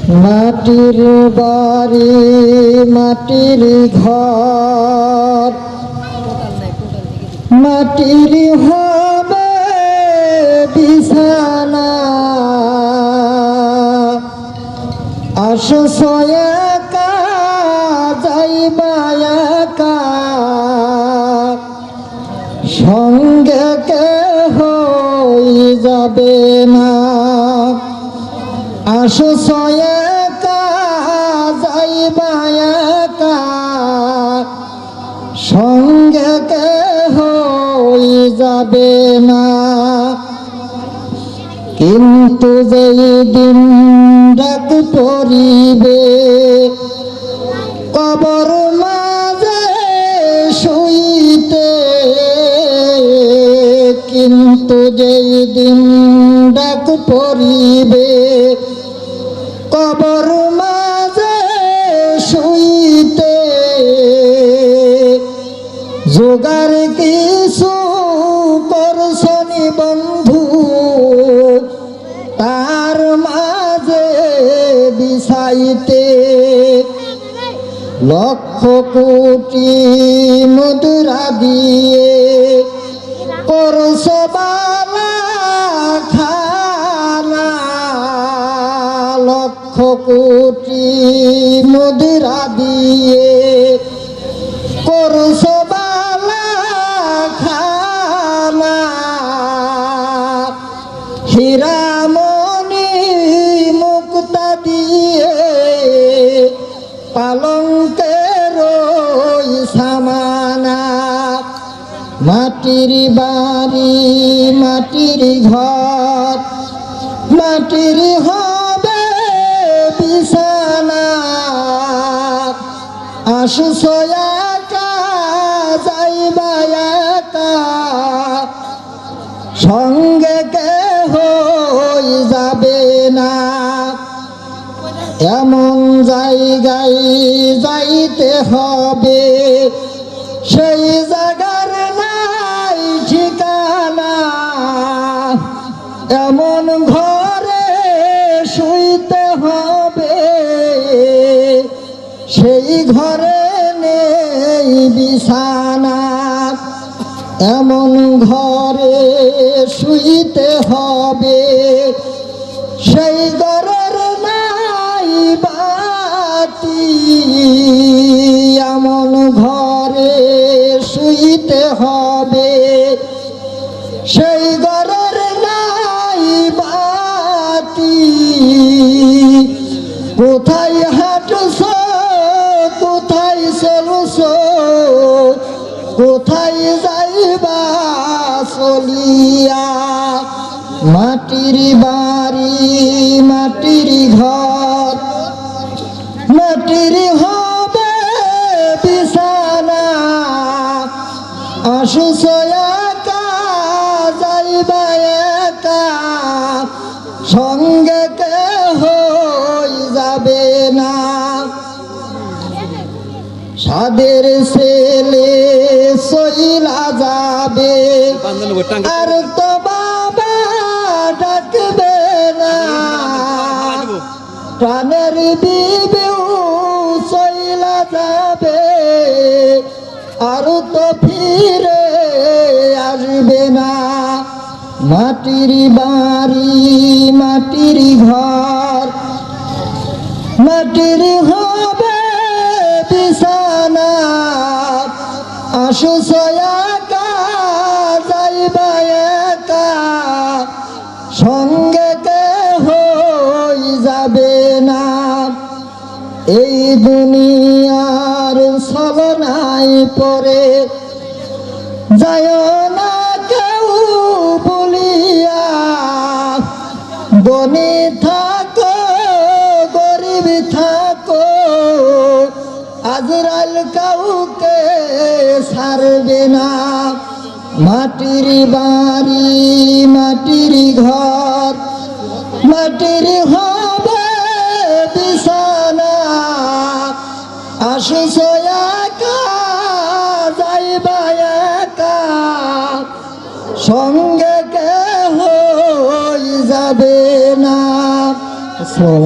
মাটির বাড়ি মাটির ঘর মাটির হবে বিছানা আসো একা যাইবা একা সঙ্গে কেহ যাবে না আসো একা যাইবা একা সঙ্গে কেহ যাবে না কিন্তু যেই দিন ডাক পড়িবে কবর মাঝে শুইতে কিন্তু যেই দিন ডাক পড়িবে কবর মাঝে শুইতে জোগাড় কিছু করছনি বন্ধু তার মাঝে বিছাইতে লক্ষ কোটি মুদ্রা দিয়ে করছ বালা খানা লক্ষ কোটি মুদ্রা দিয়ে করছ বালা খানা হীরামণি মুক্তা দিয়ে পালঙ্কের সামানা মাটির বাড়ি মাটির ঘর মাটির হবে বিছানা আসো একা যাইবা একা সঙ্গে কেহ যাবে না এমন জায়গায় যাইতে হবে সেই জায়গার নাই ঠিকানা এমন ঘরে শুইতে হবে সেই ঘরে নেই বিছানা এমন ঘরে শুইতে হবে সেই ঘরের নাই বাতি এমন ঘরে শুইতে হবে সেই ঘরের নাই বাতি কোথায় হাঁটছ কোথায় চলছ কোথায় যাইবা চলিয়া মাটির বাড়ি মাটির ঘর মাটির হবে বিছানা আসো একা যাইবা একা সঙ্গে কেহ যাবে না সাদের ছেলে সইলা যাবে আর তো বাবা ডাকবে না প্রাণের বিবেও সইলা যাবে আর তো ফিরে আসবে না মাটির বাড়ি মাটির ঘর মাটির হবে বিছানা আসো একা যাইবা একা সঙ্গে কেহ যাবে না এই দুনিয়ার ছলনায় পড়ে যায় না কেউ বলিয়া ধনী থাকো গরিব থাকো আজরাল কাউকে ছাড়বে না মাটির বাড়ি মাটির ঘর মাটির হবে বিছানা আসো একা যাইবা একা সঙ্গে কেহ যাবে না।